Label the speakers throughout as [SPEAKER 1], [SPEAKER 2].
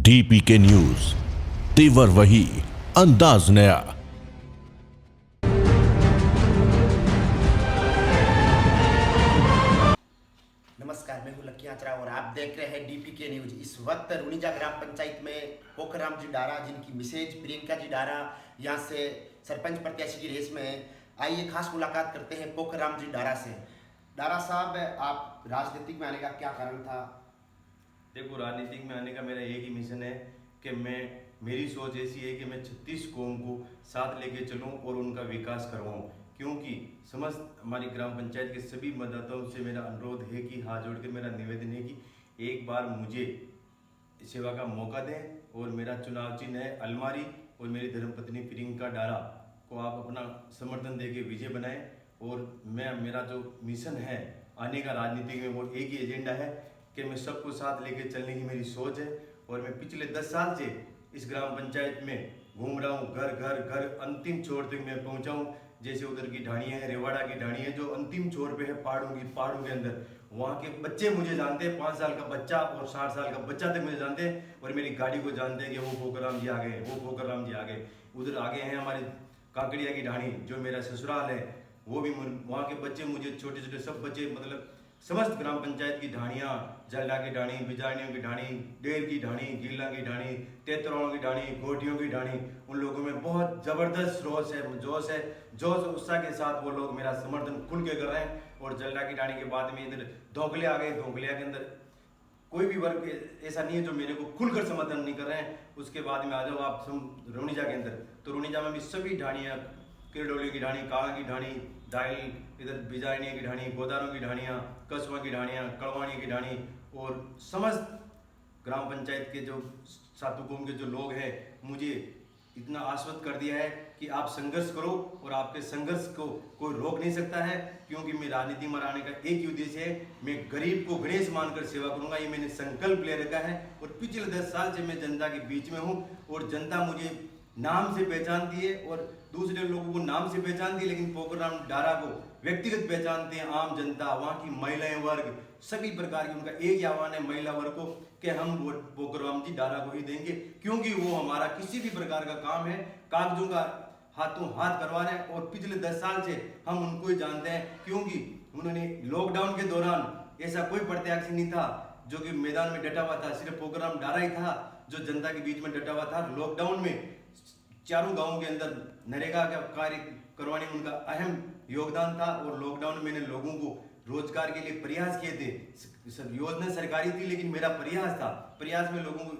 [SPEAKER 1] DPK news, तेवर वही, अंदाज नया।
[SPEAKER 2] नमस्कार, मैं हूं लक्की आचरा और आप देख रहे हैं डीपीके न्यूज। इस वक्त रुणिजा ग्राम पंचायत में पोखराम जी डारा, जिनकी मिसेज प्रियंका जी डारा यहां से सरपंच प्रत्याशी की रेस में है। आइए खास मुलाकात करते हैं पोखराम जी डारा से। डारा साहब, आप राजनीतिक में आने का क्या कारण था?
[SPEAKER 3] देखो, राजनीतिक में आने का मेरा एक ही मिशन है कि मेरी सोच ऐसी है कि मैं 36 कौम को साथ लेके चलूं और उनका विकास करवाऊं। क्योंकि समस्त हमारी ग्राम पंचायत के सभी मतदाताओं से मेरा अनुरोध है कि हाथ जोड़कर मेरा निवेदन है कि एक बार मुझे सेवा का मौका दें और मेरा चुनाव चिन्ह है अलमारी और मेरी धर्मपत्नी प्रियंका डारा को आप अपना समर्थन देके विजय बनाएं। और मेरा जो मिशन है आने का राजनीति में, वो एक ही एजेंडा है कि मैं सबको साथ लेके चलने की मेरी सोच है। और मैं पिछले 10 साल से इस ग्राम पंचायत में घूम रहा हूँ, घर घर घर अंतिम छोर तक मैं पहुँचा हूँ। जैसे उधर की ढाणियाँ है, रेवाड़ा की ढाणी है जो अंतिम छोर पे है पहाड़ों के अंदर। वहाँ के बच्चे मुझे जानते हैं, 5 साल का बच्चा और 60 साल का बच्चा तक मुझे जानते हैं और मेरी गाड़ी को जानते हैं कि वो पोखराम जी आ गए, वो पोखराम जी आ गए। उधर आगे हैं हमारे काकड़िया की ढाणी जो मेरा ससुराल है, वो भी वहाँ के बच्चे मुझे, छोटे छोटे सब बच्चे, मतलब समस्त ग्राम पंचायत की ढाणियाँ, जलडा की ढाणी, बिजानियों की ढाणी, डेर की ढाणी, गीला की ढाणी, तेतरों की ढाणी, गोटियों की ढाणी, उन लोगों में बहुत जबरदस्त जोश उत्साह के साथ वो लोग मेरा समर्थन खुल के कर रहे हैं। और जलडा की ढाणी के बाद में इधर धोकले आ गए। धोकलिया के अंदर कोई भी वर्ग ऐसा नहीं है जो मेरे को खुलकर समर्थन नहीं कर रहे हैं। उसके बाद में आ जाओ आप रुणिजा के अंदर, तो रुणिजा में भी सभी ढाणियाँ, किरडोली की ढाणी, काला की ढाणी, दाइल, इधर बिजानिया की ढाणी, गोदारों की ढाणियाँ, कस्बा की ढाणियाँ, कड़वानी की ढाणी और समस्त ग्राम पंचायत के जो सातु कौम के जो लोग हैं, मुझे इतना आश्वस्त कर दिया है कि आप संघर्ष करो और आपके संघर्ष को कोई रोक नहीं सकता है। क्योंकि मैं राजनीति में आने का एक ही उद्देश्य है, मैं गरीब को गणेश मानकर सेवा करूंगा। ये मैंने संकल्प ले रखा है और पिछले 10 साल से मैं जनता के बीच में हूँ और जनता मुझे नाम से पहचानती है और दूसरे लोगों को नाम से पहचानती है, लेकिन पोखराम डारा को व्यक्तिगत पहचानते हैं आम जनता, वहाँ की महिलाएं वर्ग, सभी प्रकार की। उनका एक ही आह्वान है महिला वर्ग को कि हम वोट पोखराम जी डारा को ही देंगे, क्योंकि वो हमारा किसी भी प्रकार का काम है कागजों का हाथों हाथ करवा रहे हैं। और पिछले 10 साल से हम उनको ही जानते हैं, क्योंकि उन्होंने लॉकडाउन के दौरान ऐसा कोई प्रत्याशी नहीं था जो कि मैदान में डटा हुआ था, सिर्फ पोखराम डारा ही था जो जनता के बीच में डटा हुआ था। लॉकडाउन में चारों गांवों के अंदर नरेगा का कार्य करवाने में उनका अहम योगदान था। और लॉकडाउन में मैंने लोगों को रोजगार के लिए प्रयास किए थे। योजना सरकारी थी, लेकिन मेरा प्रयास था, प्रयास में लोगों को,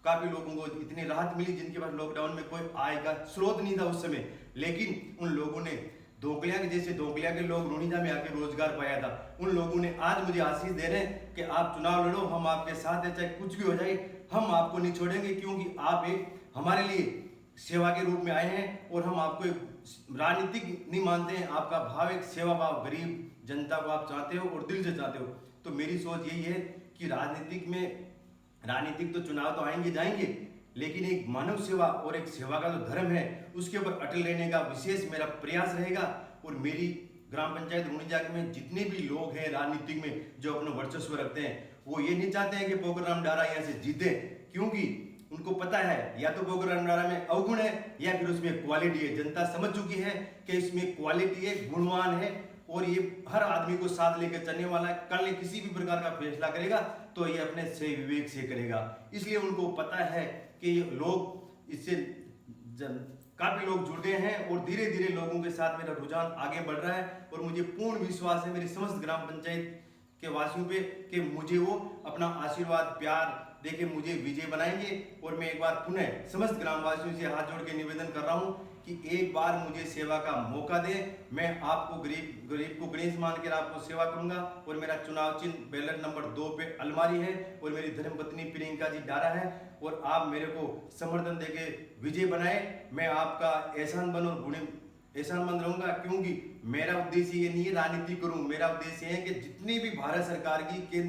[SPEAKER 3] काफी लोगों को इतनी राहत मिली जिनके पास लॉकडाउन में कोई आय का स्रोत नहीं था उस समय। लेकिन उन लोगों ने धोकलिया के जैसे धोकलिया के लोग रुणिजा में आके रोजगार पाया था। उन लोगों ने आज मुझे आशीष दे रहे हैं कि आप चुनाव लड़ो, हम आपके साथ हैं, चाहे कुछ भी हो जाए हम आपको नहीं छोड़ेंगे, क्योंकि आप एक हमारे लिए सेवा के रूप में आए हैं। और हम आपको राजनीतिक नहीं मानते हैं, आपका भाव एक सेवा भाव, गरीब जनता को आप चाहते हो और दिल से चाहते हो। तो मेरी सोच यही है कि राजनीतिक तो चुनाव तो आएंगे जाएंगे, लेकिन एक मानव सेवा और एक सेवा का जो धर्म है उसके ऊपर अटल रहने का विशेष मेरा प्रयास रहेगा। और मेरी ग्राम पंचायत रुणिजा में जितने भी लोग हैं राजनीतिक में जो अपना वर्चस्व रखते हैं, वो ये नहीं चाहते हैं कि पोखराम डारा यहाँ से जीते, क्योंकि उनको पता है या तो पोखराम डारा में अवगुण है या फिर उसमें क्वालिटी है। जनता समझ चुकी है कि इसमें क्वालिटी है, गुणवान है और ये हर आदमी को साथ लेकर चलने वाला है। कल ने किसी भी प्रकार का फैसला करेगा तो ये अपने सही विवेक से करेगा। इसलिए उनको पता है कि लोग इससे काफी लोग जुड़ गए हैं और धीरे धीरे लोगों के साथ मेरा रुझान आगे बढ़ रहा है। और मुझे पूर्ण विश्वास है मेरी समस्त ग्राम पंचायत के वासियों पे कि मुझे वो अपना आशीर्वाद प्यार देके मुझे विजय बनाएंगे। और मैं एक बार पुनः समस्त ग्रामवासियों से हाथ जोड़ के निवेदन कर रहा हूँ कि एक बार मुझे सेवा का मौका दे, मैं आपको गरीब को गणेश मानकर आपको सेवा करूंगा। और मेरा चुनाव चिन्ह बैलेट नंबर 2 पे अलमारी है और मेरी धर्मपत्नी प्रियंका जी डारा है। और आप मेरे को समर्थन देके विजय बनाए, मैं आपका एहसानमंद और एहसानमंद रहूंगा। क्योंकि मेरा उद्देश्य ये नहीं है राजनीति करूं, मेरा उद्देश्य है कि जितनी भी भारत सरकार की,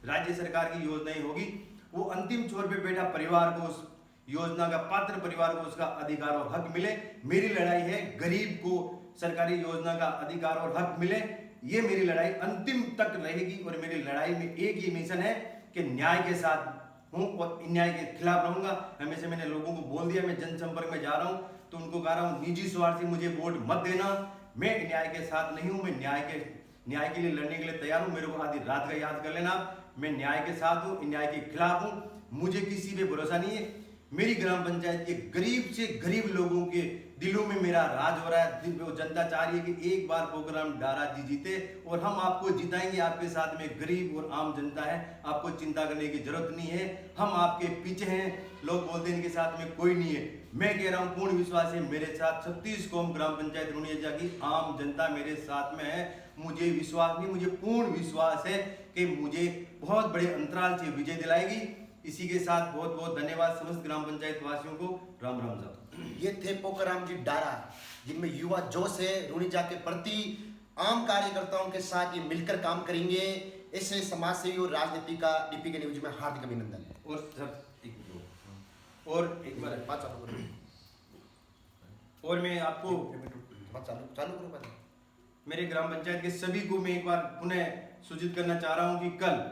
[SPEAKER 3] राज्य सरकार की योजनाएं होगी, वो अंतिम छोर पे बैठा परिवार को, उस योजना का पात्र परिवार को उसका अधिकार और हक मिले। मेरी लड़ाई है गरीब को सरकारी योजना का अधिकार और हक मिले, ये मेरी लड़ाई अंतिम तक रहेगी। और मेरी लड़ाई में एक ही मिशन है कि न्याय के साथ हूँ और अन्याय के खिलाफ रहूंगा। हमेशा मैंने लोगों को बोल दिया, मैं जनसंपर्क में जा रहा हूँ तो उनको कह रहा हूँ निजी स्वार्थ से मुझे वोट मत देना। मैं न्याय के साथ नहीं हूँ, मैं न्याय के लिए लड़ने के लिए तैयार हूँ। मेरे को आधी रात का याद कर लेना, मैं न्याय के साथ हूँ, अन्याय के खिलाफ हूँ। मुझे किसी पे भरोसा नहीं है। मेरी ग्राम पंचायत के गरीब से गरीब लोगों के दिलों में मेरा राज हो रहा है। वो जनता चाह रही है कि एक बार पोखराम डारा जी जीते और हम आपको जिताएंगे। आपके साथ में गरीब और आम जनता है, आपको चिंता करने की जरूरत नहीं है, हम आपके पीछे हैं। लोग बोलते हैं इनके साथ में कोई नहीं है, मैं कह रहा हूँ पूर्ण विश्वास है मेरे साथ 36 कौम ग्राम पंचायत रुनिया की आम जनता मेरे साथ में है। मुझे विश्वास नहीं, मुझे पूर्ण विश्वास है कि मुझे बहुत बड़े अंतराल से विजय दिलाएगी। इसी के साथ बहुत बहुत धन्यवाद समस्त ग्राम पंचायत वासियों को। राम राम साहब।
[SPEAKER 2] ये थे पोखराम जी डारा, जिनमें युवा जोश है। रुनिजा के प्रति आम कार्यकर्ताओं के साथ ये मिलकर काम करेंगे। ऐसे समाज सेवी और राजनीति का डीपीके न्यूज में हार्दिक अभिनंदन।
[SPEAKER 3] और सर एक बार और मैं आपको
[SPEAKER 2] चालू करो पहले।
[SPEAKER 3] मेरे ग्राम पंचायत के सभी को मैं एक बार पुनः सूचित करना चाह रहा हूं कि कल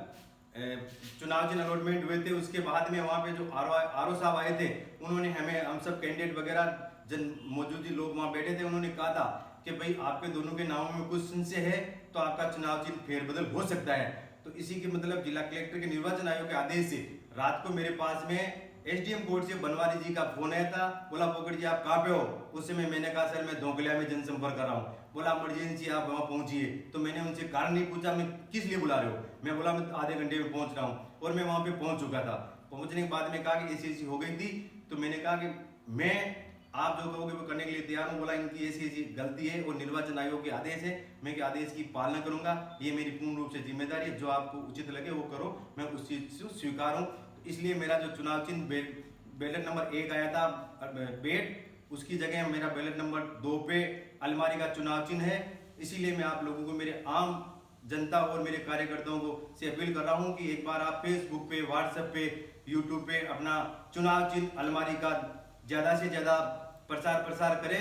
[SPEAKER 3] चुनाव जिन अलॉटमेंट हुए थे उसके बाद में वहाँ पे जो आरओ साहब आए थे, उन्होंने हमें हम सब कैंडिडेट वगैरह मौजूद लोग वहाँ बैठे थे, उन्होंने कहा था कि भाई आपके दोनों के नामों में कुछ संशय है तो आपका चुनाव चिन्ह फेरबदल हो सकता है। तो इसी के मतलब जिला कलेक्टर के निर्वाचन आयोग के आदेश से रात को मेरे पास में एसडीएम कोर्ट से बनवारी जी का फोन आया था। बोला पोकट जी आप कहाँ पे हो? उस समय मैंने कहा सर मैं धोकलिया में जनसंपर्क कर रहा हूँ। बोला इमरजेंसी आप वहाँ पहुंचिए। तो मैंने उनसे कारण नहीं पूछा, मैं किस लिए बुला रहे हो? मैं बोला मैं आधे घंटे में पहुंच रहा हूँ और मैं वहाँ पे पहुंच चुका था। पहुंचने के बाद में कहा कि ऐसी हो गई थी। तो मैंने कहा कि मैं आप जो कहोगे वो करने के लिए तैयार हूँ। बोला इनकी ऐसी गलती है और निर्वाचन आयोग के आदेश है, मैं के आदेश की पालना करूंगा, ये मेरी पूर्ण रूप से जिम्मेदारी है। जो आपको उचित लगे वो करो, मैं उस चीज से स्वीकार हूँ। इसलिए मेरा जो चुनाव चिन्ह बैलेट नंबर 1 आया था बेट, उसकी जगह मेरा बैलेट नंबर 2 पे अलमारी का चुनाव चिन्ह है। इसीलिए मैं आप लोगों को, मेरे आम जनता और मेरे कार्यकर्ताओं को से अपील कर रहा हूं कि एक बार आप फेसबुक पे, व्हाट्सएप पे, यूट्यूब पे अपना चुनाव चिन्ह अलमारी का ज्यादा से ज्यादा प्रसार करें।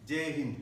[SPEAKER 3] जय हिंद।